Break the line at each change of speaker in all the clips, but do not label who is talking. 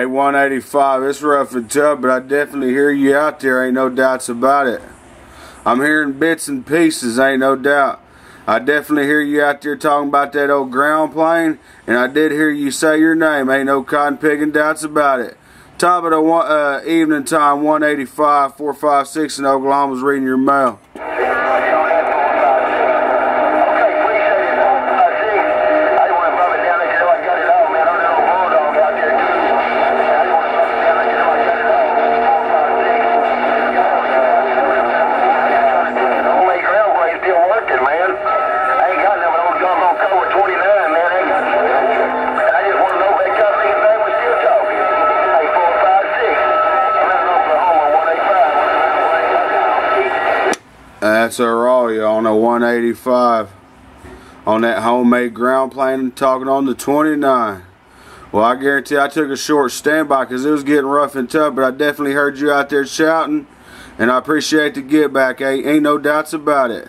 Hey, 185, it's rough and tough, but I definitely hear you out there, ain't no doubts about it. I'm hearing bits and pieces, ain't no doubt. I definitely hear you out there talking about that old ground plane, and I did hear you say your name, ain't no cotton picking doubts about it. Top of the evening time, 185, 456 in Oklahoma's reading your mail. That's a raw, on a 185 on that homemade ground plane, talking on the 29. Well, I guarantee I took a short standby because it was getting rough and tough, but I definitely heard you out there shouting, and I appreciate the get back. Ain't no doubts about it.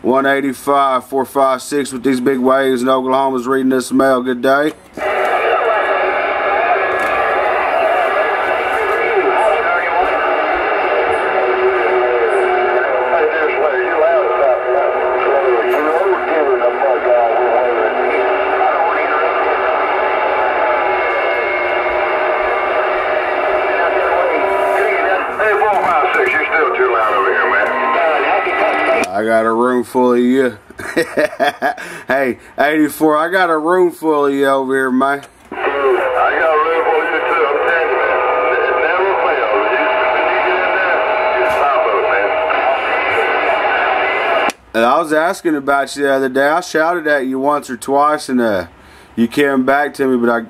185, 456 with these big waves in Oklahoma's reading this mail. Good day. I got a room full of you. Hey, 84, I got a room full of you over here, man.
I got a room full of you too, I'm telling you, man. It never fails. When you get in there, you're top of it, man.
And I was asking about you the other day. I shouted at you once or twice, and you came back to me, but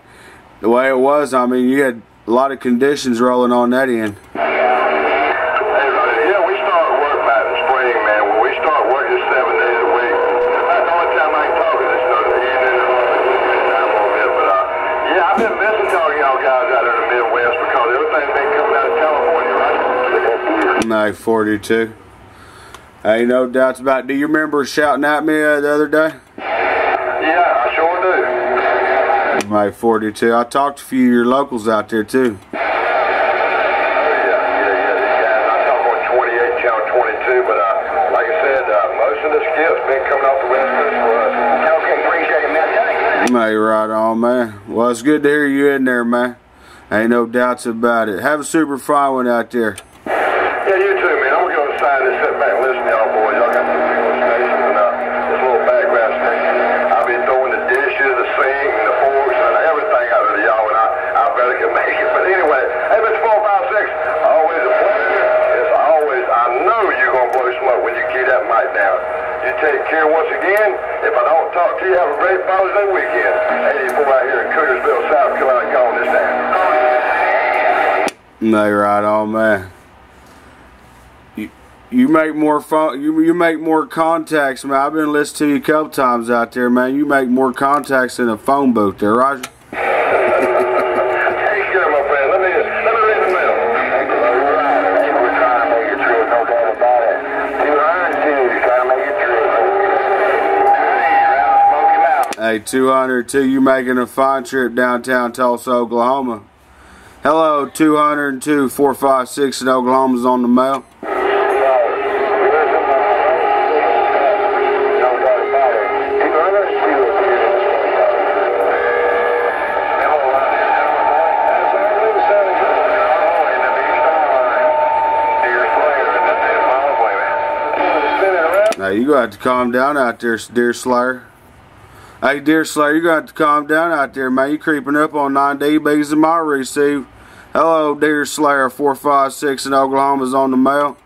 the way it was, I mean, you had a lot of conditions rolling on that end. Night 42. Ain't no doubts about it. Do you remember shouting at me the other day?
Yeah, I sure do.
Night 42. I talked to a few of your locals out there too.
Yeah. These guys, I talked on 28, channel 22, but like I said, most of the skips been coming off the West Coast for us. Okay, appreciate it, man.
Mate, right on, man. Well, it's good to hear you in there, man. Ain't no doubts about it. Have a super fine one out there.
Yeah, you too, man. I'm going to sign this, sit back and listen to y'all boys. Y'all got some people stations and this little background station. I'll be throwing the dishes, the sink, and the forks, and everything out of y'all, and I better can make it. But anyway, hey, Mr. 456, always a pleasure. It's always, I know you're going to blow smoke when you keep that mic down. You take care once again. If I don't talk to you, have a great Father's Day weekend. 84 out here in Cootersville, South Carolina, calling this down.
No, right on, man. You make more phone. You make more contacts, man. I've been listening to you a couple times out there, man. You make more contacts in a phone booth there, Roger.
Hey, sure, my friend. Let me read the mail. We're trying to make it true, no doubt about it. 202, trying to make it true.
Hey, 202, you making a fine trip downtown Tulsa, Oklahoma. Hello, 202, 456 in Oklahoma's on the mail. Now, you got to calm down out there, dear Slayer. Hey, dear Slayer, you got to calm down out there, man. You creeping up on 9 dBs in my receive. Hello, dear Slayer, 456 in Oklahoma's on the mail.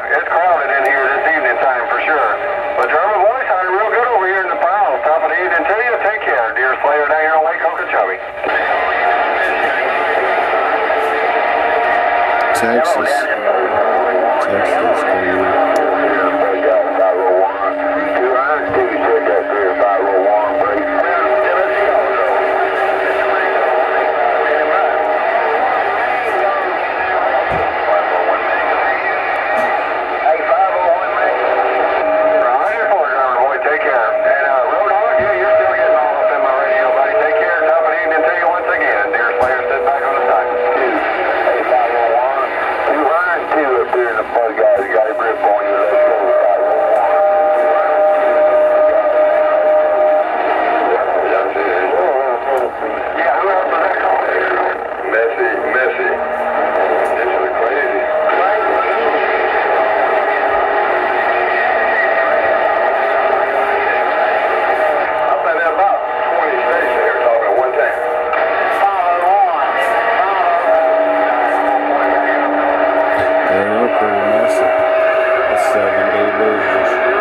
It's crowded in here this evening time for sure. But German voice sounded real good over here in the pile. Top of the evening to you. Take care, dear Slayer, down here on Lake Okeechobee.
Texas. pretty messy. That's 7 dB losers.